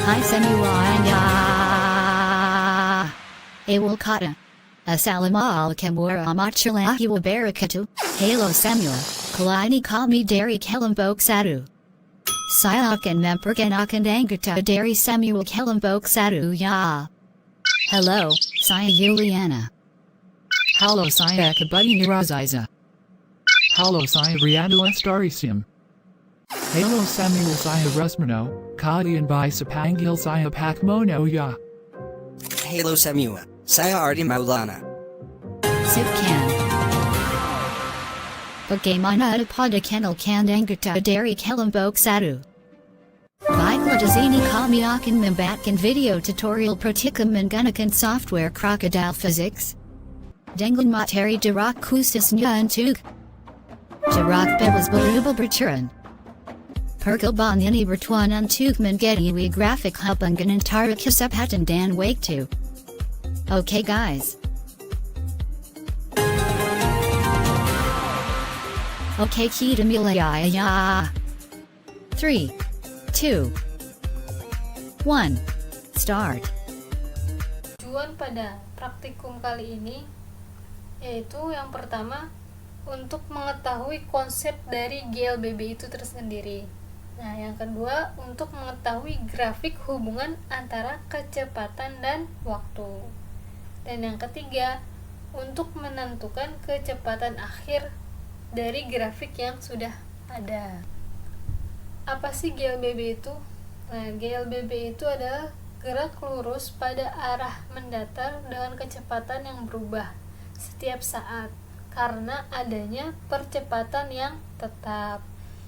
Hai semuanya. Ewulkata. Assalamualaikum warahmatullahi wabarakatuh. Halo Samuel. Kali ini kami dari Kelompok Satu. Saya akan memperkenalkan anggota dari Samuel Kelompok Satu ya. Hello, saya Yuliana. Halo saya Kabudi Nuraziza. Halo saya Riyadu Lestarisim. Halo Samuel saya Rusmano, Kadian by Sapanggil saya Pakmono ya. Halo Samuel, saya Ardi Maulana. Sipkan. Bagaimana pada kenalkan anggota dari Kelompok Satu? Baiklah di sini kami akan membuatkan video tutorial praktika menggunakan software Crocodile Physics. Dengan materi jarak khususnya untuk jarak bebas berubah berturun. Percobaan ini bertujuan untuk mengetahui grafik hubungan antara kecepatan dan waktu. Okay guys. Okay kita mulai ya. 3, 2, 1, start. Tujuan pada praktikum kali ini yaitu yang pertama untuk mengetahui konsep dari GLBB itu tersendiri. Nah, yang kedua untuk mengetahui grafik hubungan antara kecepatan dan waktu. Dan yang ketiga untuk menentukan kecepatan akhir dari grafik yang sudah ada. Apa sih GLBB itu? Nah, GLBB itu adalah gerak lurus pada arah mendatar dengan kecepatan yang berubah setiap saat karena adanya percepatan yang tetap.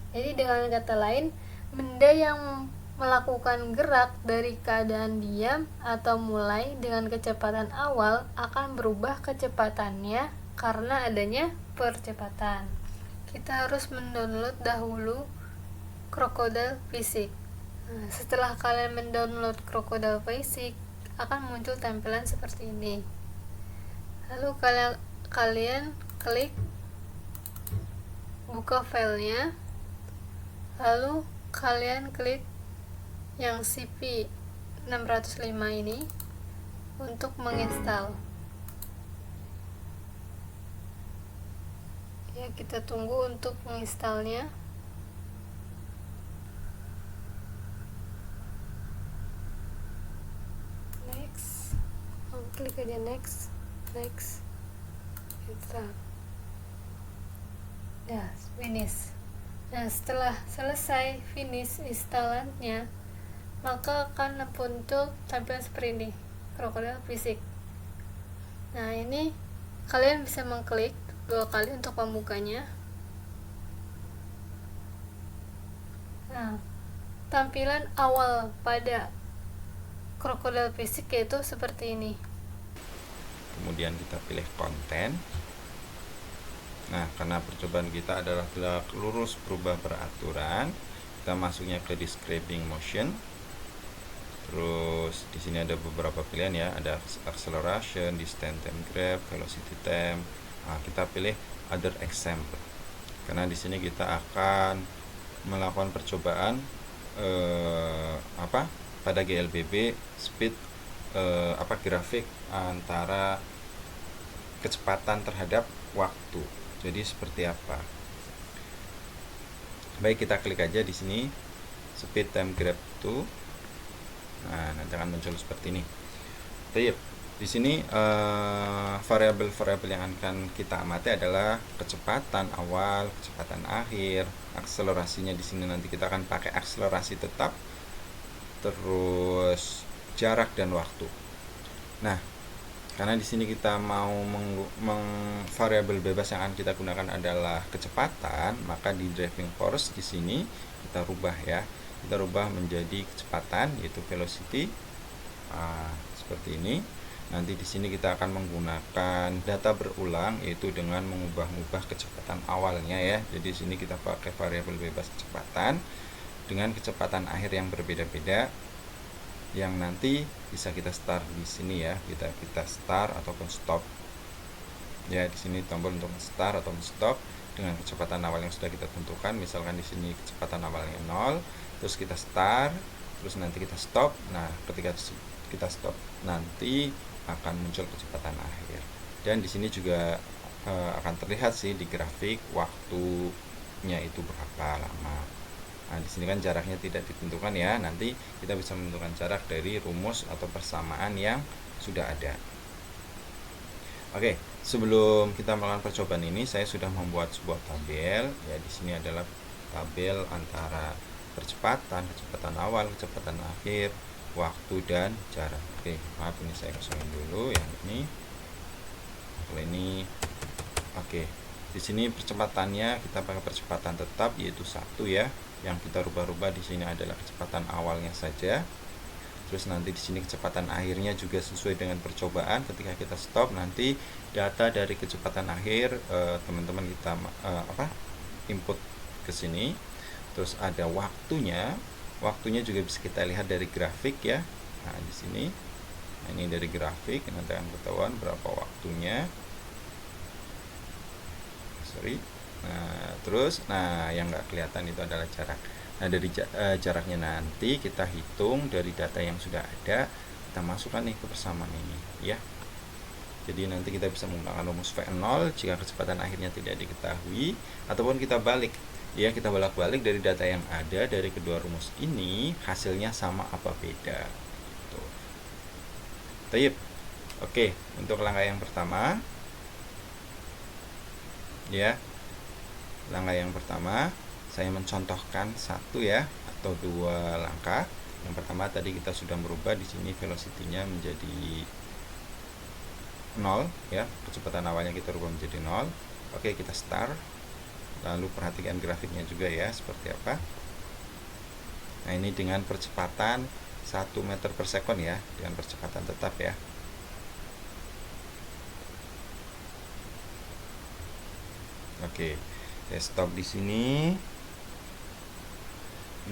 Jadi dengan kata lain, benda yang melakukan gerak dari keadaan diam atau mulai dengan kecepatan awal akan berubah kecepatannya karena adanya percepatan. Kita harus mendownload dahulu Crocodile Physics. Nah, setelah kalian mendownload Crocodile Physics, akan muncul tampilan seperti ini. Lalu kalian klik buka filenya, lalu kalian klik yang CP605 ini untuk menginstal. Ya, kita tunggu untuk menginstalnya. Next, klik aja next, install. Ya, finish. Nah, setelah selesai finish installannya, maka akan muncul tampilan seperti ini, Crocodile Physics. Nah, ini kalian bisa mengklik 2 kali untuk membukanya. Nah, tampilan awal pada Crocodile Physics yaitu seperti ini. Kemudian kita pilih konten. Nah, karena percobaan kita adalah gerak lurus berubah peraturan, kita masuknya ke describing motion. Terus di sini ada beberapa pilihan ya, ada acceleration, distance time graph, velocity time. Nah, kita pilih other example. Karena di sini kita akan melakukan percobaan pada GLBB speed grafik antara kecepatan terhadap waktu. Jadi seperti apa? Baik, kita klik aja di sini speed time graph 2. Nah, nanti akan muncul seperti ini. Baik, di sini variabel-variabel yang akan kita amati adalah kecepatan awal, kecepatan akhir, akselerasinya di sini nanti kita akan pakai akselerasi tetap, terus jarak dan waktu. Nah, karena di sini kita mau variabel bebas yang akan kita gunakan adalah kecepatan, maka di driving force di sini kita rubah ya. Kita rubah menjadi kecepatan yaitu velocity. Seperti ini. Nanti di sini kita akan menggunakan data berulang yaitu dengan mengubah-ubah kecepatan awalnya ya. Jadi di sini kita pakai variabel bebas kecepatan dengan kecepatan akhir yang berbeda-beda, yang nanti bisa kita start di sini ya, kita start ataupun stop ya. Di sini tombol untuk start atau stop dengan kecepatan awal yang sudah kita tentukan. Misalkan di sini kecepatan awalnya 0, terus kita start, terus nanti kita stop. Nah, ketika kita stop nanti akan muncul kecepatan akhir. Dan di sini juga akan terlihat sih di grafik waktunya itu berapa lama. Nah, di sini kan jaraknya tidak ditentukan ya. Nanti kita bisa menentukan jarak dari rumus atau persamaan yang sudah ada. Oke, sebelum kita melakukan percobaan ini, saya sudah membuat sebuah tabel. Ya, di sini adalah tabel antara kecepatan awal, kecepatan akhir, waktu dan jarak. Oke, maaf ini saya kosongin dulu yang ini. Kalau ini, oke. Di sini percepatannya kita pakai percepatan tetap yaitu 1 ya. Yang kita rubah-rubah di sini adalah kecepatan awalnya saja. Terus nanti di sini kecepatan akhirnya juga sesuai dengan percobaan. Ketika kita stop nanti data dari kecepatan akhir teman-teman kita input ke sini. Terus ada waktunya. Waktunya juga bisa kita lihat dari grafik ya. Nah, di sini. Nah, ini dari grafik nanti akan ketahuan berapa waktunya. Nah, yang nggak kelihatan itu adalah jarak. Nah, dari jaraknya nanti kita hitung dari data yang sudah ada, kita masukkan nih ke persamaan ini ya. Jadi nanti kita bisa menggunakan rumus V0 jika kecepatan akhirnya tidak diketahui, ataupun kita balik ya, kita bolak-balik dari data yang ada dari kedua rumus ini, hasilnya sama apa beda gitu. Tayyip. Oke, untuk langkah yang pertama ya. Langkah yang pertama saya mencontohkan 1 ya atau 2 langkah. Yang pertama tadi kita sudah merubah di sini velocity-nya menjadi 0 ya. Kecepatan awalnya kita rubah menjadi 0. Oke, kita start. Lalu perhatikan grafiknya juga ya seperti apa. Nah, ini dengan percepatan 1 meter per second ya, dengan percepatan tetap ya. Oke. Saya stop di sini.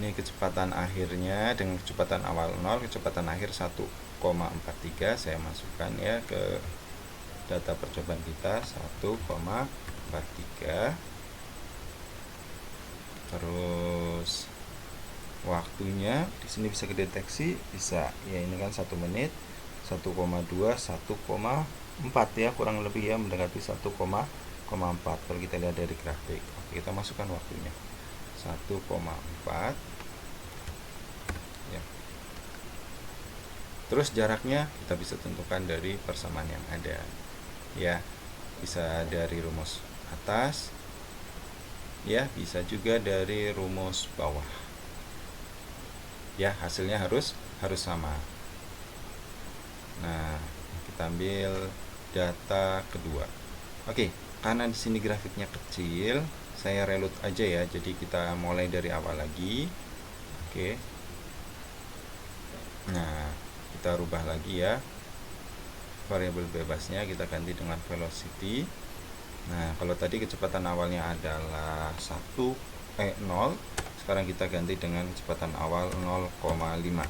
Ini kecepatan akhirnya dengan kecepatan awal 0, kecepatan akhir 1,43. Saya masukkan ya ke data percobaan kita 1,43. Terus waktunya di sini bisa kedeteksi, bisa ya, ini kan 1 menit 1,2 1,4 ya, kurang lebih ya, mendekati 1,4 kalau kita lihat dari grafik. Oke, kita masukkan waktunya 1,4 ya. Terus jaraknya kita bisa tentukan dari persamaan yang ada ya, bisa dari rumus atas ya, bisa juga dari rumus bawah ya, hasilnya harus sama. Nah, kita ambil data kedua. Oke, karena di sini grafiknya kecil, saya reload aja ya. Jadi kita mulai dari awal lagi. Oke. Nah, kita rubah lagi ya. Variabel bebasnya kita ganti dengan velocity. Nah, kalau tadi kecepatan awalnya adalah 0, sekarang kita ganti dengan kecepatan awal 0,5.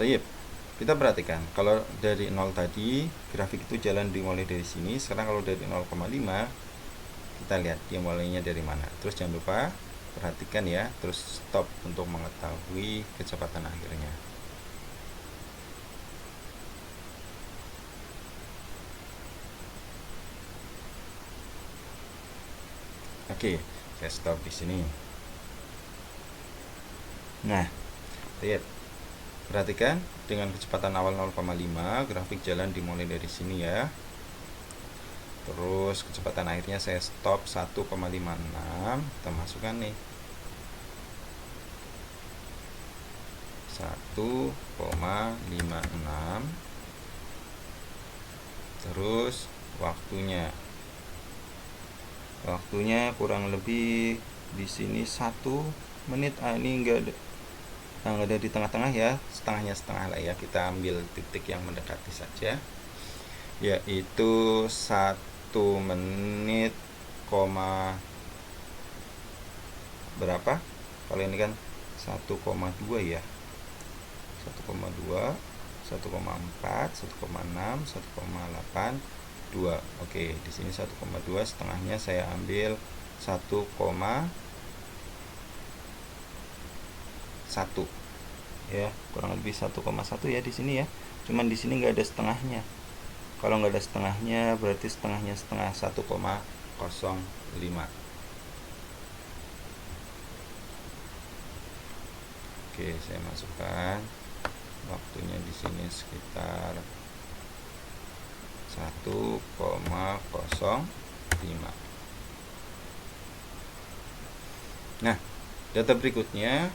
Tayyip. Kita perhatikan, kalau dari 0 tadi grafik itu jalan dimulai dari sini. Sekarang kalau dari 0,5 kita lihat dia mulainya dari mana. Terus jangan lupa perhatikan ya, terus stop untuk mengetahui kecepatan akhirnya. Oke, saya stop di sini. Nah, lihat. Perhatikan dengan kecepatan awal 0,5, grafik jalan dimulai dari sini ya. Terus kecepatan akhirnya saya stop 1,56. Kita masukkan nih 1,56. Terus waktunya kurang lebih di sini 1 menit. Ini enggak ada di tengah-tengah ya, setengah lah ya. Kita ambil titik yang mendekati saja, yaitu 1 menit, berapa? Kalau ini kan 1,2 ya, 1,2, 1,4, 1,6, 1,82. Oke, di sini 1,2, setengahnya saya ambil 1,5 ya, kurang lebih 1,1 ya di sini ya. Cuman di sini nggak ada setengahnya. Kalau nggak ada setengahnya berarti setengahnya setengah 1,05. Oke, saya masukkan waktunya di sini sekitar 1,05. Nah, data berikutnya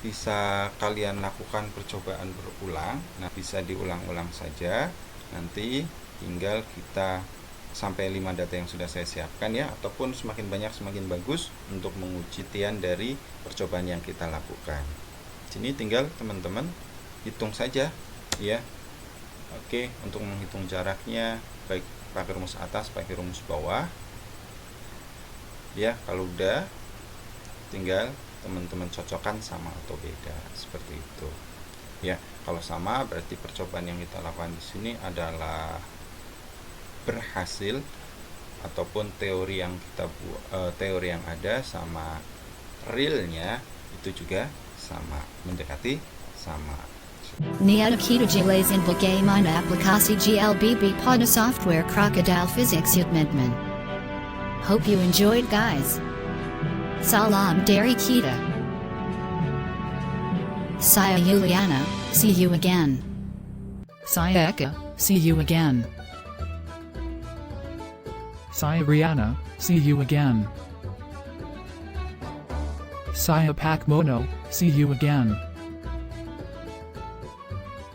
bisa kalian lakukan percobaan berulang. Nah, bisa diulang-ulang saja. Nanti tinggal kita sampai 5 data yang sudah saya siapkan ya, ataupun semakin banyak semakin bagus untuk menguji tian dari percobaan yang kita lakukan. Sini tinggal teman-teman hitung saja ya. Oke, untuk menghitung jaraknya baik pakai rumus atas pakai rumus bawah. Ya, kalau udah tinggal teman-teman cocokkan sama atau beda seperti itu. Ya, kalau sama berarti percobaan yang kita lakukan di sini adalah berhasil, ataupun teori yang kita teori yang ada sama realnya itu juga sama, mendekati sama. Nia kita jelasin bagaimana aplikasi GLBB pada software Crocodile Physics Utmitman. Hope you enjoyed, guys. Salam dari kita. Saya Juliana, see you again. Saya Eka, see you again. Saya Rihanna, see you again. Saya Pak Mono, see you again.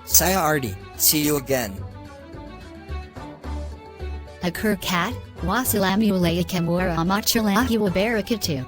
Saya Ardi, see you again. Akur kat, wassalamualaikum warahmatullahi wabarakatuh.